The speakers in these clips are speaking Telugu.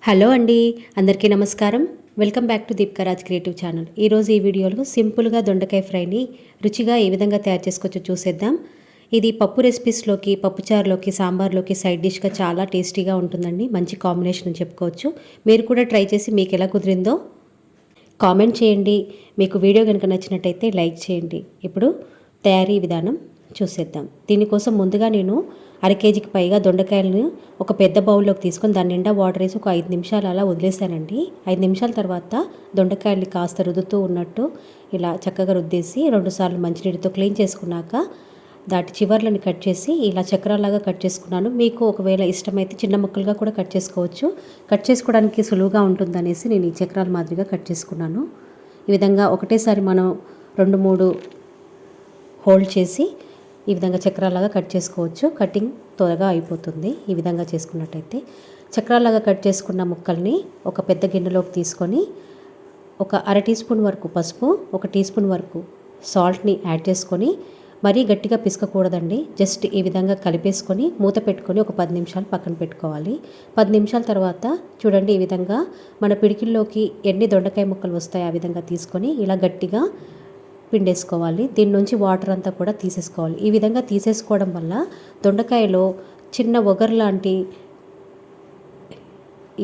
హలో అండి, అందరికీ నమస్కారం. Welcome back to Deepkaraj creative channel. ఈరోజు ఈ వీడియోలో సింపుల్గా దొండకాయ ఫ్రైని రుచిగా ఏ విధంగా తయారు చేసుకోవచ్చో చూసేద్దాం. ఇది పప్పు రెసిపీస్లోకి, పప్పుచారులోకి, సాంబార్లోకి సైడ్ డిష్గా చాలా టేస్టీగా ఉంటుందండి. మంచి కాంబినేషన్ అని చెప్పుకోవచ్చు. మీరు కూడా ట్రై చేసి మీకు ఎలా కుదిరిందో కామెంట్ చేయండి. మీకు వీడియో కనుక నచ్చినట్టయితే లైక్ చేయండి. ఇప్పుడు తయారీ విధానం చూసేద్దాం. దీనికోసం ముందుగా నేను అర కేజీకి పైగా దొండకాయలను ఒక పెద్ద బౌల్లోకి తీసుకొని దాని నిండా వాటర్ వేసి ఒక 5 నిమిషాలు అలా వదిలేసానండి. 5 నిమిషాల తర్వాత దొండకాయల్ని కాస్త రుద్దుతూ ఉన్నట్టు ఇలా చక్కగా రుద్దేసి 2 సార్లు మంచినీటితో క్లీన్ చేసుకున్నాక దాటి చివర్లను కట్ చేసి ఇలా చక్రాలాగా కట్ చేసుకున్నాను. మీకు ఒకవేళ ఇష్టమైతే చిన్న ముక్కలుగా కూడా కట్ చేసుకోవచ్చు. కట్ చేసుకోవడానికి సులువుగా ఉంటుందనేసి నేను ఈ చక్రాల మాదిరిగా కట్ చేసుకున్నాను. ఈ విధంగా ఒకటేసారి మనం 2-3 హోల్డ్ చేసి ఈ విధంగా చక్రాలాగా కట్ చేసుకోవచ్చు. కటింగ్ త్వరగా అయిపోతుంది ఈ విధంగా చేసుకున్నట్టయితే. చక్రాలాగా కట్ చేసుకున్న ముక్కల్ని ఒక పెద్ద గిన్నెలోకి తీసుకొని ఒక అర టీ స్పూన్ వరకు పసుపు, 1 టీ స్పూన్ వరకు సాల్ట్ని యాడ్ చేసుకొని మరీ గట్టిగా పిసకకూడదండి. జస్ట్ ఈ విధంగా కలిపేసుకొని మూత పెట్టుకొని ఒక 10 నిమిషాలు పక్కన పెట్టుకోవాలి. 10 నిమిషాల తర్వాత చూడండి, ఈ విధంగా మన పిడికిల్లోకి ఎన్ని దొండకాయ ముక్కలు వస్తాయో ఆ విధంగా తీసుకొని ఇలా గట్టిగా పిండేసుకోవాలి. దీని నుంచి వాటర్ అంతా కూడా తీసేసుకోవాలి. ఈ విధంగా తీసేసుకోవడం వల్ల దొండకాయలో చిన్న ఒగరు లాంటి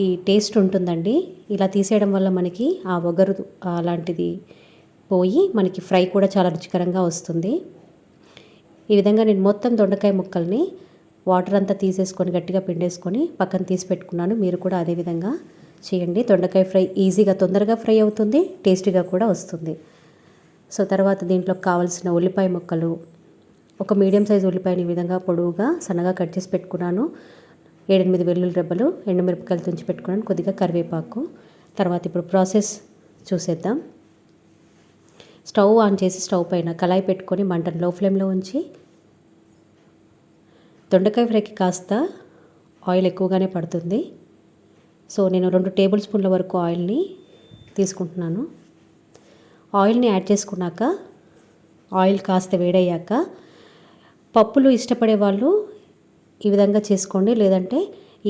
ఈ టేస్ట్ ఉంటుందండి. ఇలా తీసేయడం వల్ల మనకి ఆ ఒగరు అలాంటిది పోయి మనకి ఫ్రై కూడా చాలా రుచికరంగా వస్తుంది. ఈ విధంగా నేను మొత్తం దొండకాయ ముక్కల్ని వాటర్ అంతా తీసేసుకొని గట్టిగా పిండేసుకొని పక్కన తీసి పెట్టుకున్నాను. మీరు కూడా అదే విధంగా చేయండి. దొండకాయ ఫ్రై ఈజీగా తొందరగా ఫ్రై అవుతుంది, టేస్టీగా కూడా వస్తుంది. సో తర్వాత దీంట్లోకి కావాల్సిన ఉల్లిపాయ ముక్కలు, ఒక మీడియం సైజు ఉల్లిపాయని ఈ విధంగా పొడవుగా సన్నగా కట్ చేసి పెట్టుకున్నాను. 7-8 వెల్లుల్లి రెబ్బలు, ఎండుమిరపకాయలు తుంచి పెట్టుకున్నాను, కొద్దిగా కరివేపాకు. తర్వాత ఇప్పుడు ప్రాసెస్ చూసేద్దాం. స్టవ్ ఆన్ చేసి స్టవ్ పైన కళాయి పెట్టుకొని మంటను లో ఫ్లేమ్లో ఉంచి దొండకాయ ఫ్రైకి కాస్త ఆయిల్ ఎక్కువగానే పడుతుంది. సో నేను 2 టేబుల్ స్పూన్ల వరకు ఆయిల్ని తీసుకుంటున్నాను. ఆయిల్ని యాడ్ చేసుకున్నాక ఆయిల్ కాస్త వేడయ్యాక పప్పులు ఇష్టపడే వాళ్ళు ఈ విధంగా చేసుకోండి. లేదంటే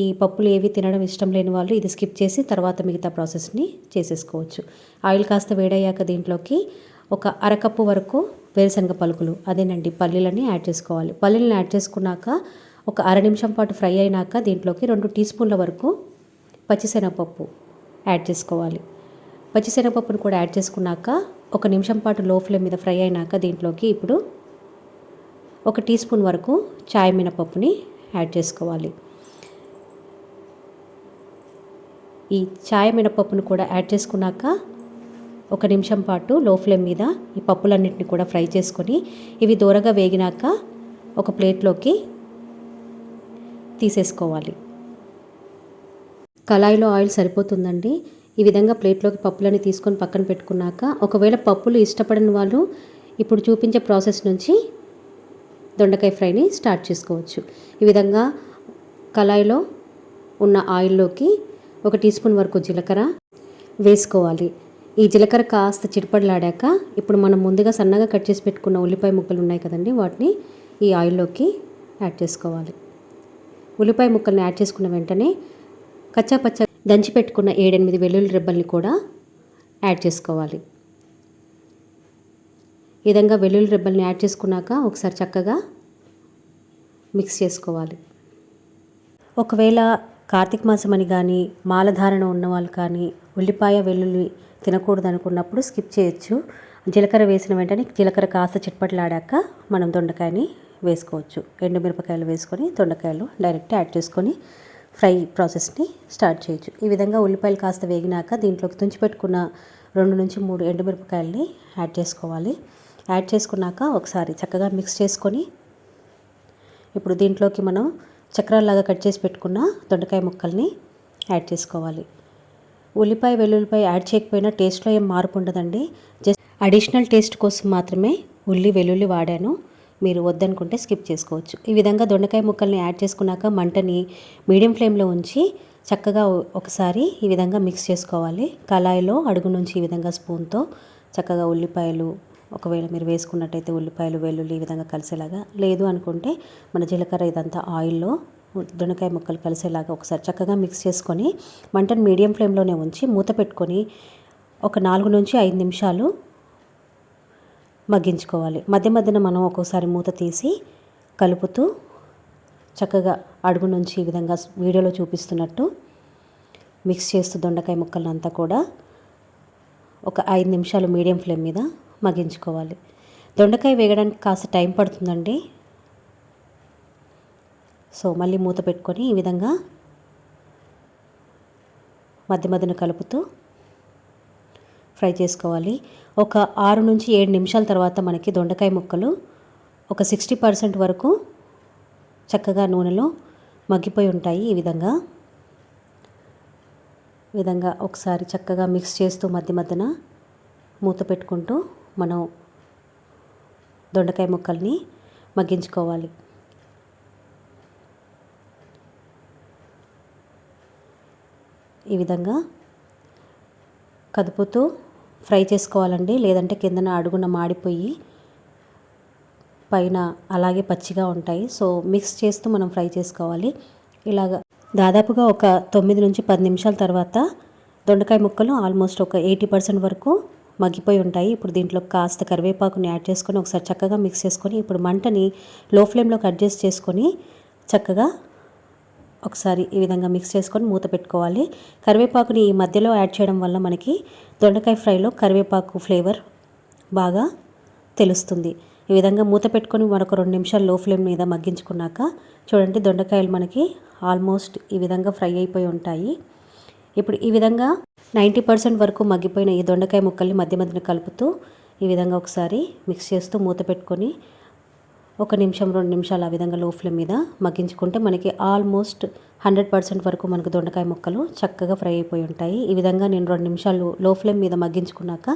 ఈ పప్పులు ఏవి తినడం ఇష్టం లేని వాళ్ళు ఇది స్కిప్ చేసి తర్వాత మిగతా ప్రాసెస్ని చేసేసుకోవచ్చు. ఆయిల్ కాస్త వేడయ్యాక దీంట్లోకి ఒక అరకప్పు వరకు వేరుశనగ పలుకులు, అదేనండి పల్లీలని యాడ్ చేసుకోవాలి. పల్లీలను యాడ్ చేసుకున్నాక ఒక అర నిమిషం పాటు ఫ్రై అయినాక దీంట్లోకి 2 టీ స్పూన్ల వరకు పచ్చిశనగపప్పు యాడ్ చేసుకోవాలి. పచ్చిశనగపప్పును కూడా యాడ్ చేసుకున్నాక 1 నిమిషం పాటు లో ఫ్లేమ్ మీద ఫ్రై అయినాక దీంట్లోకి ఇప్పుడు 1 టీ స్పూన్ వరకు చాయ్ మినపప్పుని యాడ్ చేసుకోవాలి. ఈ చాయ్ మినపప్పును కూడా యాడ్ చేసుకున్నాక 1 నిమిషం పాటు లో ఫ్లేమ్ మీద ఈ పప్పులన్నింటినీ కూడా ఫ్రై చేసుకొని ఇవి దూరగా వేగినాక ఒక ప్లేట్లోకి తీసేసుకోవాలి. కళాయిలో ఆయిల్ సరిపోతుందండి. ఈ విధంగా ప్లేట్లోకి పప్పులని తీసుకొని పక్కన పెట్టుకున్నాక ఒకవేళ పప్పులు ఇష్టపడని వాళ్ళు ఇప్పుడు చూపించే ప్రాసెస్ నుంచి దొండకాయ ఫ్రైని స్టార్ట్ చేసుకోవచ్చు. ఈ విధంగా కళాయిలో ఉన్న ఆయిల్లోకి 1 టీ స్పూన్ వరకు జీలకర్ర వేసుకోవాలి. ఈ జీలకర్ర కాస్త చిటపడలాడాక ఇప్పుడు మనం ముందుగా సన్నగా కట్ చేసి పెట్టుకున్న ఉల్లిపాయ ముక్కలు ఉన్నాయి కదండి, వాటిని ఈ ఆయిల్లోకి యాడ్ చేసుకోవాలి. ఉల్లిపాయ ముక్కల్ని యాడ్ చేసుకున్న వెంటనే కచ్చాపచ్చ దంచి పెట్టుకున్న 7-8 వెల్లుల్లి రెబ్బల్ని కూడా యాడ్ చేసుకోవాలి. ఈ విధంగా వెల్లుల్లి రెబ్బల్ని యాడ్ చేసుకున్నాక ఒకసారి చక్కగా మిక్స్ చేసుకోవాలి. ఒకవేళ కార్తీక మాసం అని కానీ మాలధారణ ఉన్నవాళ్ళు కానీ ఉల్లిపాయ వెల్లుల్లి తినకూడదు అనుకున్నప్పుడు స్కిప్ చేయొచ్చు. జీలకర్ర వేసిన వెంటనే జీలకర్ర కాస్త చిట్పట్లాడాక మనం దొండకాయని వేసుకోవచ్చు. ఎండుమిరపకాయలు వేసుకొని దొండకాయలు డైరెక్ట్ యాడ్ చేసుకొని ఫ్రై ప్రాసెస్ని స్టార్ట్ చేయొచ్చు. ఈ విధంగా ఉల్లిపాయలు కాస్త వేగినాక దీంట్లోకి తుంచి పెట్టుకున్న 2-3 ఎండుమిరపకాయలని యాడ్ చేసుకోవాలి. యాడ్ చేసుకున్నాక ఒకసారి చక్కగా మిక్స్ చేసుకొని ఇప్పుడు దీంట్లోకి మనం చక్రాల్లాగా కట్ చేసి పెట్టుకున్న దొండకాయ ముక్కల్ని యాడ్ చేసుకోవాలి. ఉల్లిపాయ వెల్లుల్లిపాయ యాడ్ చేయకపోయినా టేస్ట్లో ఏం మార్పు ఉండదండి. జస్ట్ అడిషనల్ టేస్ట్ కోసం మాత్రమే వెల్లుల్లి వాడాను. మీరు వద్దనుకుంటే స్కిప్ చేసుకోవచ్చు. ఈ విధంగా దొండకాయ ముక్కల్ని యాడ్ చేసుకున్నాక మంటని మీడియం ఫ్లేమ్లో ఉంచి చక్కగా ఒకసారి ఈ విధంగా మిక్స్ చేసుకోవాలి. కళాయిలో అడుగు నుంచి ఈ విధంగా స్పూన్తో చక్కగా ఉల్లిపాయలు, ఒకవేళ మీరు వేసుకున్నట్టయితే ఉల్లిపాయలు వెల్లుల్లి ఈ విధంగా కలిసేలాగా, లేదు అనుకుంటే మన జీలకర్ర ఇదంతా ఆయిల్లో దొండకాయ ముక్కలు కలిసేలాగా ఒకసారి చక్కగా మిక్స్ చేసుకొని మంటను మీడియం ఫ్లేమ్లోనే ఉంచి మూత పెట్టుకొని ఒక 4 నుంచి 5 నిమిషాలు మగ్గించుకోవాలి. మధ్య మధ్యన మనం ఒక్కోసారి మూత తీసి కలుపుతూ చక్కగా అడుగు నుంచి ఈ విధంగా వీడియోలో చూపిస్తున్నట్టు మిక్స్ చేస్తూ దొండకాయ ముక్కలంతా కూడా ఒక 5 నిమిషాలు మీడియం ఫ్లేమ్ మీద మగ్గించుకోవాలి. దొండకాయ వేగడానికి కాస్త టైం పడుతుందండి. సో మళ్ళీ మూత పెట్టుకొని ఈ విధంగా మధ్య మధ్యన కలుపుతూ ఫ్రై చేసుకోవాలి. ఒక 6 నుంచి 7 నిమిషాల తర్వాత మనకి దొండకాయ ముక్కలు ఒక 60% వరకు చక్కగా నూనెలో మగ్గిపోయి ఉంటాయి. ఈ విధంగా ఒకసారి చక్కగా మిక్స్ చేస్తూ మధ్య మధ్యన మూత పెట్టుకుంటూ మనం దొండకాయ ముక్కల్ని మగ్గించుకోవాలి. ఈ విధంగా కదుపుతూ ఫ్రై చేసుకోవాలండి, లేదంటే కిందన అడుగున మాడిపోయి పైన అలాగే పచ్చిగా ఉంటాయి. సో మిక్స్ చేస్తూ మనం ఫ్రై చేసుకోవాలి. ఇలాగా దాదాపుగా ఒక 9 నుంచి 10 నిమిషాల తర్వాత దొండకాయ ముక్కలు ఆల్మోస్ట్ ఒక 80% వరకు మగ్గిపోయి ఉంటాయి. ఇప్పుడు దీంట్లో కాస్త కరివేపాకుని యాడ్ చేసుకొని ఒకసారి చక్కగా మిక్స్ చేసుకొని ఇప్పుడు మంటని లో ఫ్లేమ్లోకి అడ్జస్ట్ చేసుకొని చక్కగా ఒకసారి ఈ విధంగా మిక్స్ చేసుకొని మూత పెట్టుకోవాలి. కరివేపాకుని ఈ మధ్యలో యాడ్ చేయడం వల్ల మనకి దొండకాయ ఫ్రైలో కరివేపాకు ఫ్లేవర్ బాగా తెలుస్తుంది. ఈ విధంగా మూత పెట్టుకొని మరొక 2 నిమిషాలు లో ఫ్లేమ్ మీద మగ్గించుకున్నాక చూడండి, దొండకాయలు మనకి ఆల్మోస్ట్ ఈ విధంగా ఫ్రై అయిపోయి ఉంటాయి. ఇప్పుడు ఈ విధంగా 90% వరకు మగ్గిపోయిన ఈ దొండకాయ ముక్కల్ని మధ్య మధ్యన కలుపుతూ ఈ విధంగా ఒకసారి మిక్స్ చేస్తూ మూత పెట్టుకొని 1 నిమిషం 2 నిమిషాలు ఆ విధంగా లో ఫ్లేమ్ మీద మగ్గించుకుంటే మనకి ఆల్మోస్ట్ 100% వరకు మనకు దొండకాయ ముక్కలు చక్కగా ఫ్రై అయిపోయి ఉంటాయి. ఈ విధంగా నేను 2 నిమిషాలు లో ఫ్లేమ్ మీద మగ్గించుకున్నాక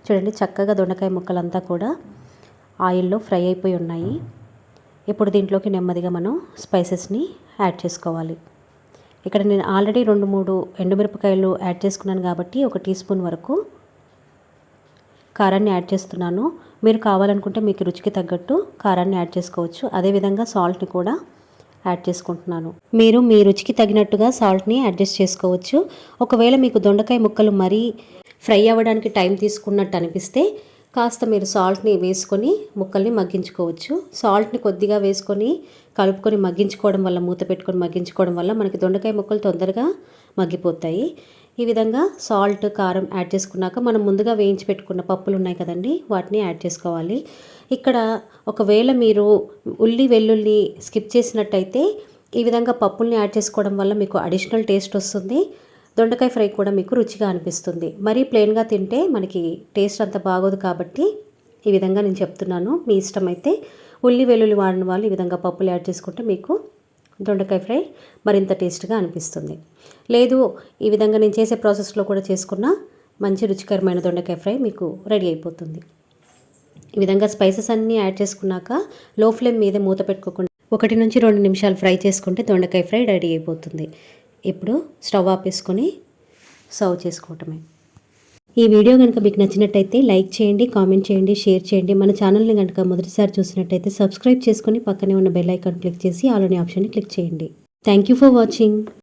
చూడండి, చక్కగా దొండకాయ ముక్కలంతా కూడా ఆయిల్లో ఫ్రై అయిపోయి ఉన్నాయి. ఇప్పుడు దీంట్లోకి నెమ్మదిగా మనం స్పైసెస్ని యాడ్ చేసుకోవాలి. ఇక్కడ నేను ఆల్రెడీ 2-3 ఎండుమిరపకాయలు యాడ్ చేసుకున్నాను కాబట్టి 1 టీ స్పూన్ వరకు కారాన్ని యాడ్ చేస్తున్నాను. మీరు కావాలనుకుంటే మీకు రుచికి తగ్గట్టు కారాన్ని యాడ్ చేసుకోవచ్చు. అదేవిధంగా సాల్ట్ని కూడా యాడ్ చేసుకుంటున్నాను. మీరు మీ రుచికి తగినట్టుగా సాల్ట్ని అడ్జస్ట్ చేసుకోవచ్చు. ఒకవేళ మీకు దొండకాయ ముక్కలు మరీ ఫ్రై అవ్వడానికి టైం తీసుకున్నట్టు అనిపిస్తే కాస్త మీరు సాల్ట్ని వేసుకొని ముక్కల్ని మగ్గించుకోవచ్చు. సాల్ట్ని కొద్దిగా వేసుకొని కలుపుకొని మగ్గించుకోవడం వల్ల, మూత పెట్టుకొని మగ్గించుకోవడం వల్ల మనకి దొండకాయ ముక్కలు తొందరగా మగ్గిపోతాయి. ఈ విధంగా సాల్ట్, కారం యాడ్ చేసుకున్నాక మనం ముందుగా వేయించి పెట్టుకున్న పప్పులు ఉన్నాయి కదండి, వాటిని యాడ్ చేసుకోవాలి. ఇక్కడ ఒకవేళ మీరు ఉల్లి వెల్లుల్లి స్కిప్ చేసినట్టయితే ఈ విధంగా పప్పుల్ని యాడ్ చేసుకోవడం వల్ల మీకు అడిషనల్ టేస్ట్ వస్తుంది. దొండకాయ ఫ్రై కూడా మీకు రుచిగా అనిపిస్తుంది. మరీ ప్లెయిన్గా తింటే మనకి టేస్ట్ అంత బాగోదు కాబట్టి ఈ విధంగా నేను చెప్తున్నాను. మీ ఇష్టమైతే ఉల్లి వెల్లుల్లి వాడిన వాళ్ళు ఈ విధంగా పప్పులు యాడ్ చేసుకుంటే మీకు దొండకాయ ఫ్రై మరింత టేస్ట్గా అనిపిస్తుంది. లేదు, ఈ విధంగా నేను చేసే ప్రాసెస్లో కూడా చేసుకున్న మంచి రుచికరమైన దొండకాయ ఫ్రై మీకు రెడీ అయిపోతుంది. ఈ విధంగా స్పైసెస్ అన్నీ యాడ్ చేసుకున్నాక లో ఫ్లేమ్ మీద మూత పెట్టుకోకుండా 1 నుంచి 2 నిమిషాలు ఫ్రై చేసుకుంటే దొండకాయ ఫ్రై రెడీ అయిపోతుంది. ఇప్పుడు స్టవ్ ఆపేసుకొని సర్వ్ చేసుకోవటమే. ఈ వీడియో కనుక మీకు నచ్చినట్టయితే లైక్ చేయండి, కామెంట్ చేయండి, షేర్ చేయండి. మన ఛానల్ని కనుక మొదటిసారి చూసినట్టయితే సబ్స్క్రైబ్ చేసుకొని పక్కనే ఉన్న బెల్ ఐకాన్ క్లిక్ చేసి ఆల్ అనే ఆప్షన్ని క్లిక్ చేయండి. Thank you for watching.